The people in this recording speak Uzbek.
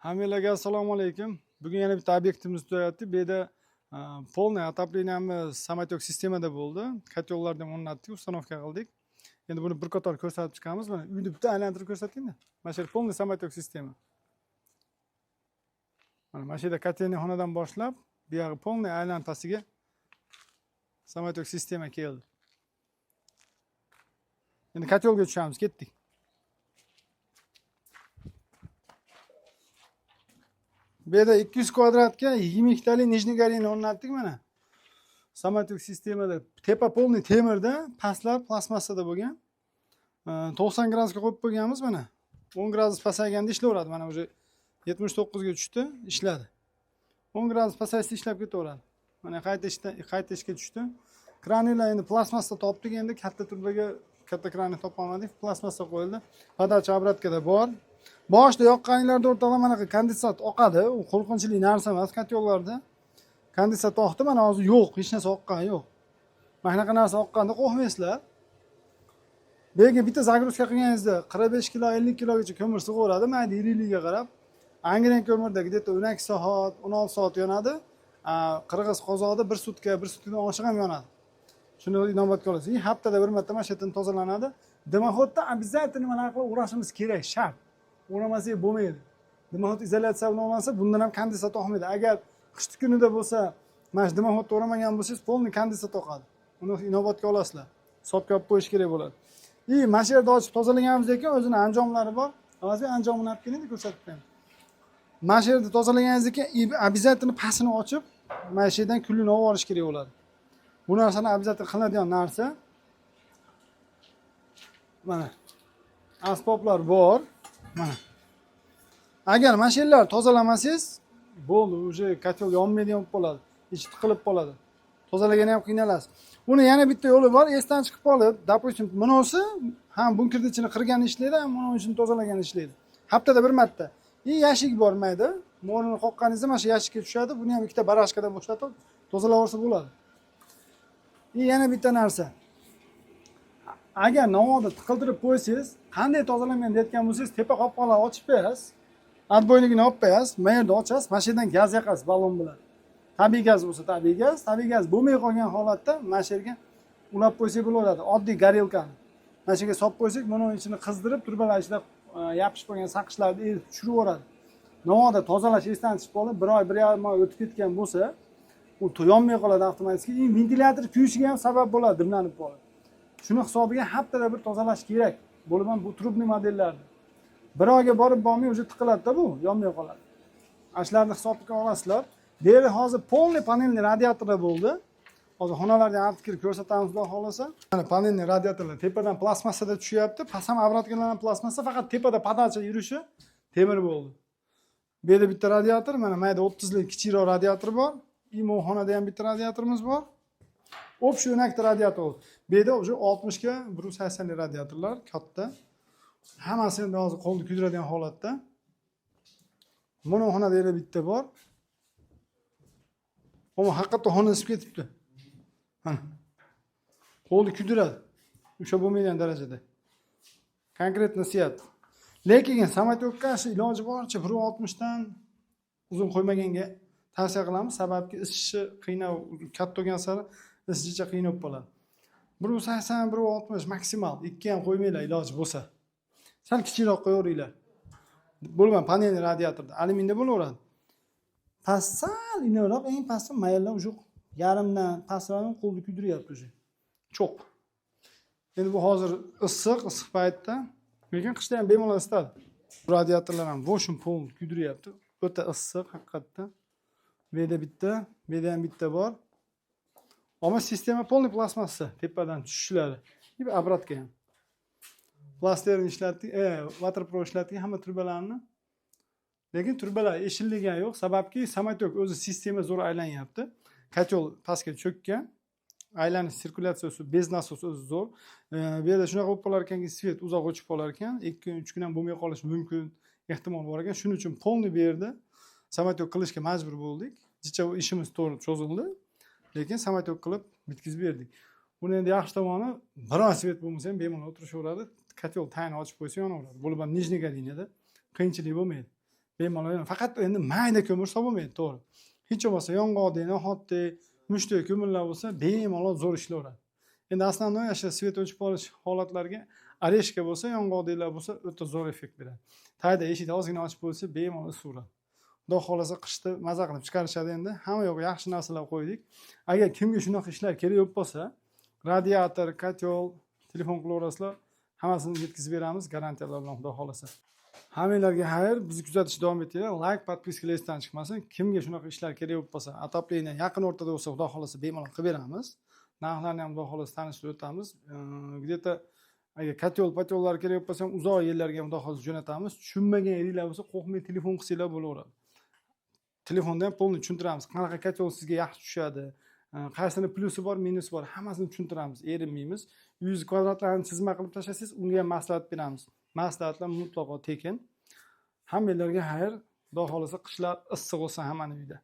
Hammalarga assalomu alaykum. Bugun yana bitta obyektimiz tutyapti. Bu yerda полный отопленияmiz samotyok sistemada bo'ldi. Kotyollardan o'rnatdik, установка qildik. Endi buni bir qator ko'rsatib chiqamiz. Mana uyni bitta aylantirib ko'rsating-da. Mana shu полный samotyok sistema. Mana shu yerda kotelniy xonadan boshlab, bu yog'i полный aylantasiga samotyok sistema keldi. Endi kotyolga tushamiz, ketdik. Bu yerda 200 kvadratga 22 talik nijniy garini o'rnatdik mana. Samotyok sistemada tepa полный temirda, pastlar plastmassada bo'lgan. 90 gradusga qo'yib qo'yganmiz mana. 10 gradus pasayganda ishlaveradi. Mana o'sha 79 ga tushdi, ishladi. 10 gradus pasaysa ishlab ketaveradi. Mana qayta ishga tushdi. Kranlar endi plastmassa topdik, endi katta turbaga katta kranni topolmadik. Plastmassa qo'yildi. Podacha obrotkada bor. Boshda yoqqaninglarda o'rtaga mana kondensat oqadi. U qo'rqinchli narsa emas kotyollarda. Kondensat oqdi, mana hozir yo'q, hech narsa oqqani yo'q. Mana shunaqa narsa oqqanda qo'rqmaysizlar. Bega bitta zagruzka qilganingizda 45 kilo, 50 kilogacha ko'mir sig'averadi, mayda iriligiga qarab. Angren ko'mirda где-то 12 soat, 16 soat yonadi. Qirg'iz qozoqda 1 sutkadan oshiq ham yonadi. Shuni inobatga olasiz. Haftada bir marta mana shu yerdan tozalanadi. Dimoxodda обязательно mana qilib o'rashimiz kerak, shart. O'ramasak bo'lmaydi. Dimoxod izolyatsiya bilan olinsa, bundan ham kondensat oqmaydi. Agar qishki kunida bo'lsa, mana shu dimoxodda o'ramagan bo'lsangiz, полный kondensat oqadi. Uni inobatga olasizlar. Hisobga olib qo'yish kerak bo'ladi. Mana shu yerda ochib tozalaganimiz ekan, o'zini anjomlari bor. Hozir anjomini olib keling, ko'rsatib beraman. Mana shu yerda tozalaganingizdan keyin обязательно pastini ochib, mana shu yerdan kullini olib olish kerak bo'ladi. Bu narsani обязательно qiladigan narsa. Mana asboblar bor. Mana. Agar mashinlar tozalamasangiz, bo'ldi, o'sha kotel yonmaydigan bo'lib qoladi. Ichi tiqilib qoladi. Tozalagani ham qiynalasiz. Buni yana bitta yo'li bor, esdan chiqib qolib, допустим, bunisi ham bunkerning ichini qirgani ishlaydi, ham buni ichini tozalagani ishlaydi. Haftada bir marta. Yashik bormaydi. Mo'rini qoqqaningizda mana shu yashikka tushadi. Buni ham ikkita barashkadan bo'shatib tozalaversa bo'ladi. Yana bitta narsa. Agar navoda tiqiltirib qo'ysangiz, qanday tozalamayman deyotgan bo'lsangiz, tepa qopqonlarni ochib qo'yasiz. Adboyligini olib qo'yasiz, mana yerda ochasiz, mashindan gaz yoqasiz balon bilan. Tabiiy gaz bo'lsa tabiiy gaz bo'lmay qolgan holatda mana shu yerga ulab qo'ysak bo'laveradi. Oddiy garelkani. Mana shu yerga solib qo'ysak, buni ichini qizdirib, turbalar ichida yopishib qo'ygan saqishlarni tushirib yuboradi. Navoda tozalash esdan chiqib qolib, 1 oy, 1,5 oy o'tib ketgan bo'lsa, u yonmay qoladi avtomatik. Ventilyator kuyishiga ham sabab bo'ladi, dimlanib qoladi. Shuni hisobiga haftada bir tozalash kerak. Bo'lib ham bu trubli modellarda. 1 oyga borib bormay o'zi tiqiladida bu, yonmay qoladi. Ashlarni hisobga olasizlar. Bu yerda hozir полный panelli radiatorlar bo'ldi. Hozir xonalarga olib kirib ko'rsatamiz, xudo xolasa. Mana panelli radiatorlar tepadan plastmassada tushyapti. Past ham obratkalardan plastmassa, faqat tepada podacha yurishi temir bo'ldi. Bu yerda bitta radiator, mana mayda 30 lik kichikroq radiator bor. Imo xonada ham bitta radiatorimiz bor. Общий yo'nakda radiator. Bu yerda o'sha 60 ga 180 lik radiatorlar katta. Hammasi endi hozir qo'lni kuydiradigan holatda. Mana xonada yana bitta bor. Ammo haqiqatda xona isib ketibdi. Mana. Qo'lni kuydiradi. O'sha bo'lmaydigan darajada. Konkretno siyat. Lekin samotyokka iloji boricha 1.60 dan uzun qo'ymaganga tavsiya qilamiz. Sababki isishi qiynab katta bo'lgan sari isishi qiynab qoladi. 1.80, 1.60 maksimal. 2 ham qo'ymanglar iloji bo'lsa. Sal kichikroq qo'yaveringlar. Bo'lgan panelli radiatorda alyuminda bo'laveradi. Pastsal inroq, eng pasti mayillar o'sha yarimdan pastroqni qo'lni kuydiryapti o'sha. Cho'q. Endi bu hozir issiq paytda, lekin qishda ham bemalol isitadi. Radiatorlar ham voshim pol kuydiryapti. O'ta issiq haqiqatdan. Bu yerda bitta, bu yerda ham bitta bor. Ammo sistema полный plastmassa, tepadan tushishlari. Bu obrotka ham. Plasterni ishlatdik, waterpro ishlatdik hamma turbalarni. Lekin turbalar eshilligani yo'q, sababki samotyok o'zi sistema zo'r aylanyapti. Kotel pastga cho'kkan. Aylanish sirkulyatsiyasi bez nasos o'zi zo'r. Bu yerda shunaqa bo'lib qolar ekanki, svet uzoq o'chib qolar ekan, 2 kun, 3 kun ham bo'lmay qolishi mumkin, ehtimol bor ekan. Shuning uchun полный bu yerda samotyok qilishga majbur bo'ldik. Jicha ishimiz to'g'ri cho'zildi. Lekin samotyok qilib bitkizib berdik. Buni endi yaxshi tomoni, biror svet bo'lmasa ham bemalol o'tirishaveradi. Kotel tayini ochib qo'ysa yonaveradi. Bo'lib ham nijniy galinada qiyinchilik bo'lmaydi. bemalol faqat endi mayda ko'mir hisoblanmaydi, to'g'ri. Hech bo'lmasa yong'oqdek, no'xatdek, mushtdek ko'mirlar bo'lsa, bemalol zo'r ishlaveradi. Endi основной o'sha svet o'chib qolish holatlariga oreshka bo'lsa, yong'oqdeklar bo'lsa, o'ta zo'r effekt beradi. Tagida eshikni ozgina ochib qo'ysa, bemalol suvradi. Xudo xolasa qishda maza qilib chiqarishadi endi. Hamma yo'q yaxshi narsalar qo'ydik. Agar kimga shunaqa ishlar kerak bo'lib qolsa, radiator, kotel, telefon qilaverasizlar, hammasini yetkazib beramiz garantiyalar bilan xudo xolasa. Hammanglarga xayr, bizni kuzatishda davom etinglar. Like, podpiska esdan chiqmasin. Kimga shunaqa ishlar kerak bo'lib qolsa, отопление yaqin o'rtada bo'lsa, xudo xolasa bemalol qilib beramiz. Narxlarni ham xudo xolasa tanishtirib o'tamiz. Где-то agar kotel-patellar kerak bo'lib qolsa, ham uzoq yillarga ham xudo xolasa jo'natamiz. Tushunmagan yeringlar bo'lsa, qo'rqmay telefon qilsanglar bo'laveradi. Telefonda ham polni tushuntiramiz. Qanaqa kotel sizga yaxshi tushadi, qaysini plyusi bor, minusi bor, hammasini tushuntiramiz, erinmaymiz. 100 kvadratlarni chizma qilib tashlasangiz, unga ham maslahat beramiz. Maslahatlar mutlaqo tekin. Hammanglarga xayr. Xudo xolasa qishlar issiq bo'lsin hammaning uyida.